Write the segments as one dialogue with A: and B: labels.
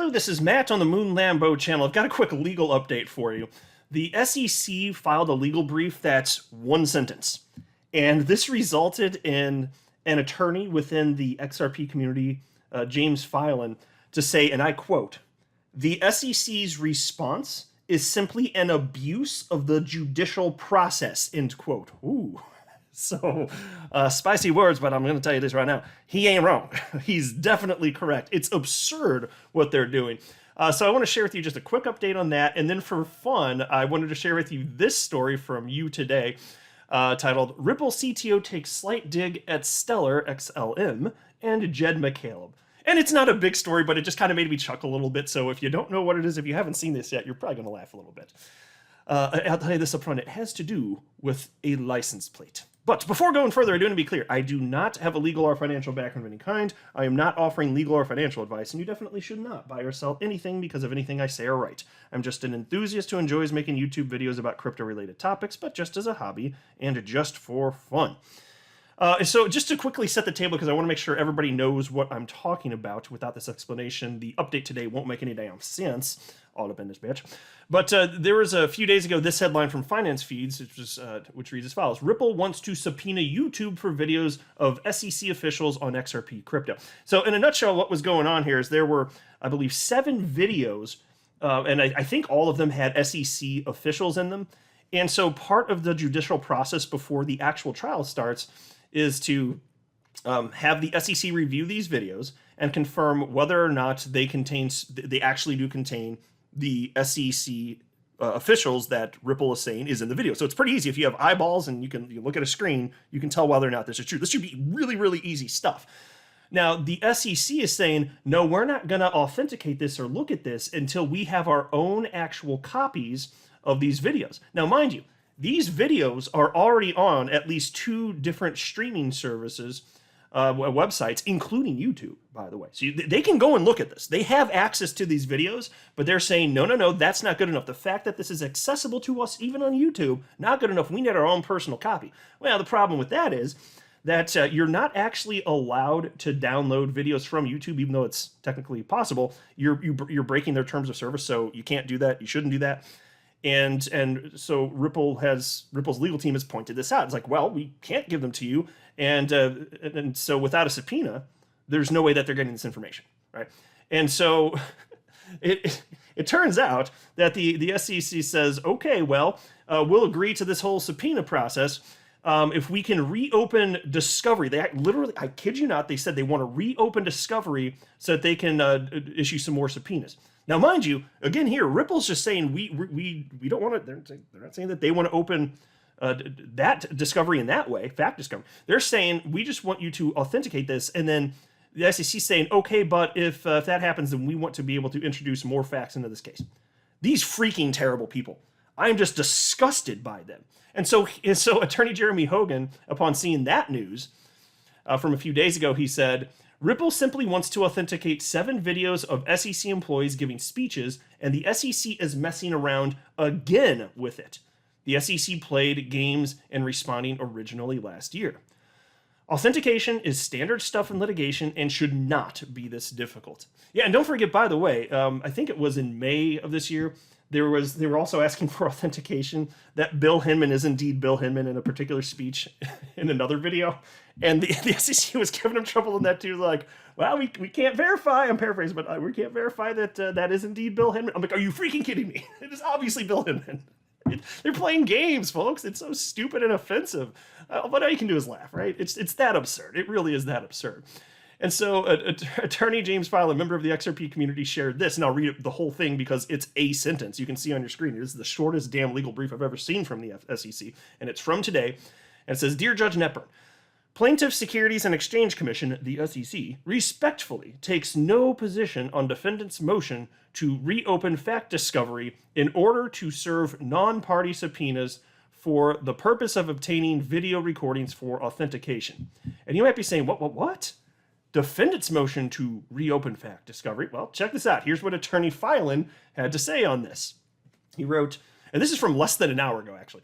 A: Hello, this is Matt on the Moon Lambo channel. I've got a quick legal update for you. The SEC filed a legal brief that's one sentence, and this resulted in an attorney within the XRP community, James Filan, to say, and I quote, "The SEC's response is simply an abuse of the judicial process," end quote. Ooh. So, spicy words, but I'm going to tell you this right now. He ain't wrong. He's definitely correct. It's absurd what they're doing. So I want to share with you just a quick update on that. And then for fun, I wanted to share with you this story from You Today, titled Ripple CTO Takes Slight Dig at Stellar XLM and Jed McCaleb. And it's not a big story, but it just kind of made me chuckle a little bit. So if you don't know what it is, if you haven't seen this yet, you're probably going to laugh a little bit. I'll tell you this up front. It has to do with a license plate. But before going further, I do want to be clear. I do not have a legal or financial background of any kind. I am not offering legal or financial advice, and you definitely should not buy or sell anything because of anything I say or write. I'm just an enthusiast who enjoys making YouTube videos about crypto-related topics, but just as a hobby and just for fun. So just to quickly set the table, because I want to make sure everybody knows what I'm talking about without this explanation, the update today won't make any damn sense, all up in this bitch. But there was a few days ago this headline from Finance Feeds, which reads as follows. Ripple wants to subpoena YouTube for videos of SEC officials on XRP crypto. So in a nutshell, what was going on here is there were, I believe, 7 videos, and I think all of them had SEC officials in them. And so part of the judicial process before the actual trial starts is to have the SEC review these videos and confirm whether or not they actually do contain the SEC officials that Ripple is saying is in the video. So it's pretty easy. If you have eyeballs and you look at a screen, you can tell whether or not this is true. This should be really, really easy stuff. Now, the SEC is saying, no, we're not going to authenticate this or look at this until we have our own actual copies of these videos. Now, mind you, these videos are already on at least 2 different streaming services, websites, including YouTube, by the way. So they can go and look at this. They have access to these videos, but they're saying, no, that's not good enough. The fact that this is accessible to us, even on YouTube, not good enough. We need our own personal copy. Well, the problem with that is that you're not actually allowed to download videos from YouTube, even though it's technically possible. You're breaking their terms of service, so you can't do that. You shouldn't do that. And so Ripple's legal team has pointed this out. It's like, well, we can't give them to you, and so without a subpoena, there's no way that they're getting this information, right? And so it turns out that the SEC says, okay, well, we'll agree to this whole subpoena process if we can reopen discovery. They literally, I kid you not, they said they want to reopen discovery so that they can issue some more subpoenas. Now, mind you, again here, Ripple's just saying we don't want to. They're not saying that they want to open that discovery in that way, fact discovery. They're saying we just want you to authenticate this, and then the SEC saying, okay, but if that happens, then we want to be able to introduce more facts into this case. These freaking terrible people. I'm just disgusted by them. And so Attorney Jeremy Hogan, upon seeing that news from a few days ago, he said, Ripple simply wants to authenticate 7 videos of SEC employees giving speeches, and the SEC is messing around again with it. The SEC played games in responding originally last year. Authentication is standard stuff in litigation and should not be this difficult. Yeah, and don't forget, by the way, I think it was in May of this year, they were also asking for authentication that Bill Hinman is indeed Bill Hinman in a particular speech in another video. And the SEC was giving him trouble in that too. Like, well, we can't verify, I'm paraphrasing, but we can't verify that that is indeed Bill Hinman. I'm like, are you freaking kidding me? It is obviously Bill Hinman. They're playing games, folks. It's so stupid and offensive. But all you can do is laugh, right? It's that absurd. It really is that absurd. And so Attorney James Filan, a member of the XRP community, shared this, and I'll read the whole thing because it's a sentence. You can see on your screen. This is the shortest damn legal brief I've ever seen from the SEC, and it's from today. And it says, Dear Judge Netburn, Plaintiff Securities and Exchange Commission, the SEC, respectfully takes no position on defendant's motion to reopen fact discovery in order to serve non-party subpoenas for the purpose of obtaining video recordings for authentication. And you might be saying, what? Defendant's motion to reopen fact discovery. Well, check this out. Here's what Attorney Filan had to say on this. He wrote, and this is from less than an hour ago, actually.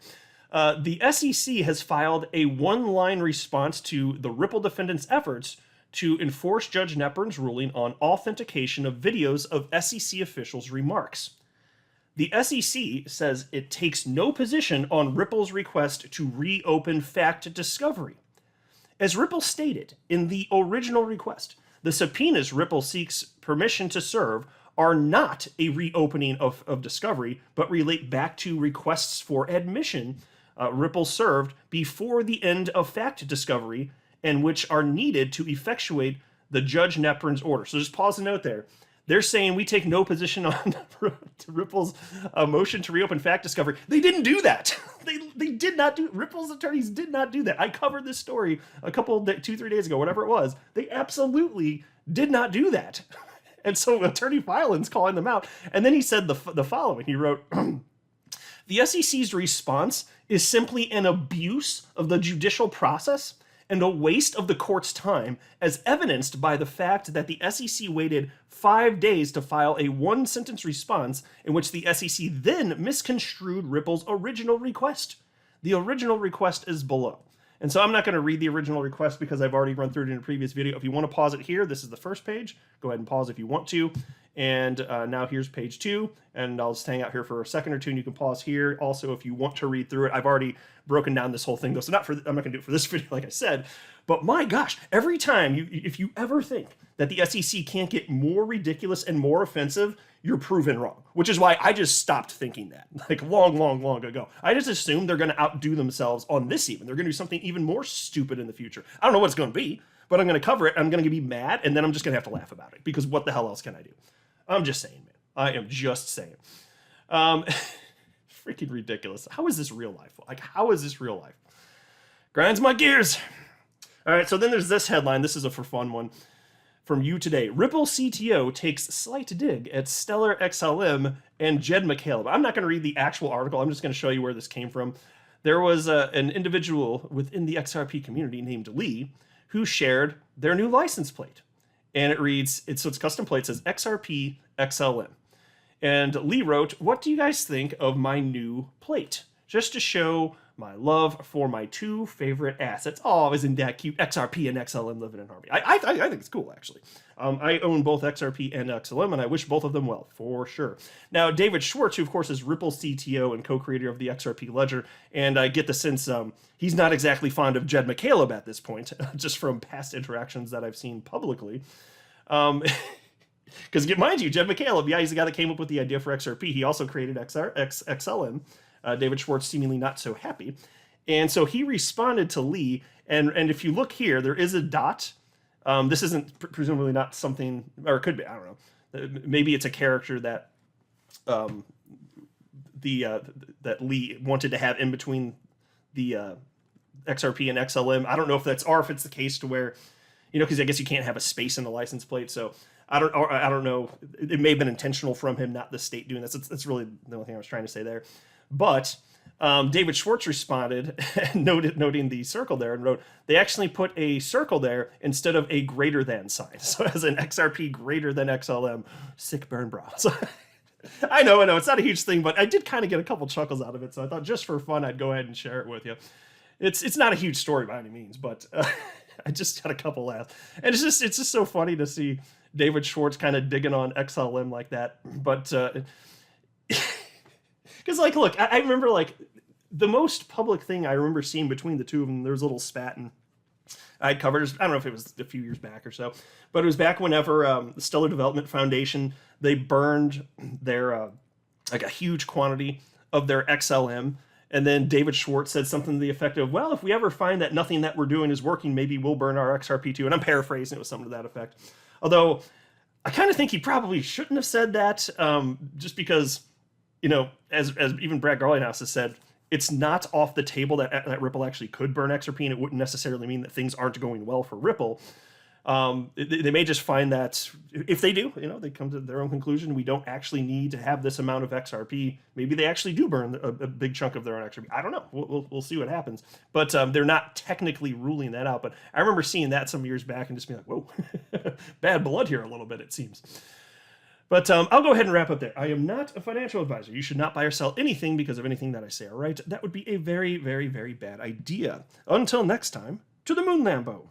A: The SEC has filed a one-line response to the Ripple defendant's efforts to enforce Judge Neprin's ruling on authentication of videos of SEC officials' remarks. The SEC says it takes no position on Ripple's request to reopen fact discovery. As Ripple stated in the original request, the subpoenas Ripple seeks permission to serve are not a reopening of discovery, but relate back to requests for admission Ripple served before the end of fact discovery, and which are needed to effectuate the Judge Neprin's order. So just pause and note there. They're saying we take no position on Ripple's motion to reopen fact discovery. They didn't do that. They did not do. Ripple's attorneys did not do that. I covered this story a couple, 2-3 days ago, whatever it was. They absolutely did not do that. And so Attorney Filan's calling them out. And then he said the following. He wrote, the SEC's response is simply an abuse of the judicial process and a waste of the court's time, as evidenced by the fact that the SEC waited 5 days to file a one-sentence response in which the SEC then misconstrued Ripple's original request. The original request is below. And so I'm not going to read the original request because I've already run through it in a previous video. If you want to pause it here, this is the first page. Go ahead and pause if you want to. And now here's page 2, and I'll just hang out here for a second or two, and you can pause here. Also, if you want to read through it, I've already broken down this whole thing, though, so I'm not going to do it for this video, like I said. But my gosh, every time, if you ever think that the SEC can't get more ridiculous and more offensive, you're proven wrong, which is why I just stopped thinking that, like long ago. I just assumed they're going to outdo themselves on this even. They're going to do something even more stupid in the future. I don't know what it's going to be, but I'm going to cover it. I'm going to be mad, and then I'm just going to have to laugh about it, because what the hell else can I do? I'm just saying, man. I am just saying. Freaking ridiculous. How is this real life? Like, how is this real life? Grinds my gears. All right, so then there's this headline. This is a for fun one from You Today. Ripple CTO takes slight dig at Stellar XLM and Jed McCaleb. I'm not going to read the actual article. I'm just going to show you where this came from. There was an individual within the XRP community named Lee who shared their new license plate. And it reads, so it's custom plate, says XRP XLM. And Lee wrote, what do you guys think of my new plate? Just to show my love for my two favorite assets. Oh, isn't that cute? XRP and XLM living in harmony. I think it's cool, actually. I own both XRP and XLM, and I wish both of them well, for sure. Now, David Schwartz, who, of course, is Ripple's CTO and co-creator of the XRP Ledger, and I get the sense he's not exactly fond of Jed McCaleb at this point, just from past interactions that I've seen publicly. Because mind you, Jed McCaleb, yeah, he's the guy that came up with the idea for XRP. He also created XLM. David Schwartz seemingly not so happy. And so he responded to Lee, and if you look here, there is a dot. This isn't presumably not something, or it could be, I don't know. Maybe it's a character that that Lee wanted to have in between the XRP and XLM. I don't know if that's, or if it's the case to where, because I guess you can't have a space in the license plate, so I don't know. It may have been intentional from him, not the state doing this. That's really the only thing I was trying to say there. But David Schwartz responded, noting the circle there, and wrote, they actually put a circle there instead of a greater than sign. So as an XRP greater than XLM, sick burn bra. So I know, it's not a huge thing, but I did kind of get a couple chuckles out of it. So I thought just for fun, I'd go ahead and share it with you. It's not a huge story by any means, but I just had a couple laughs. And it's just so funny to see David Schwartz kind of digging on XLM like that. But because, like, look, I remember, like, the most public thing I remember seeing between the two of them, there was a little spat, and I'd covered, I don't know if it was a few years back or so, but it was back whenever the Stellar Development Foundation, they burned their, like, a huge quantity of their XLM, and then David Schwartz said something to the effect of, well, if we ever find that nothing that we're doing is working, maybe we'll burn our XRP too, and I'm paraphrasing, it was something to that effect. Although, I kind of think he probably shouldn't have said that, just because, as even Brad Garlinghouse has said, it's not off the table that Ripple actually could burn XRP, and it wouldn't necessarily mean that things aren't going well for Ripple. They may just find that if they do, they come to their own conclusion, we don't actually need to have this amount of XRP. Maybe they actually do burn a big chunk of their own XRP. I don't know. We'll see what happens. But they're not technically ruling that out. But I remember seeing that some years back and just being like, whoa, bad blood here a little bit, it seems. But I'll go ahead and wrap up there. I am not a financial advisor. You should not buy or sell anything because of anything that I say, all right? That would be a very, very, very bad idea. Until next time, to the moon, Lambo.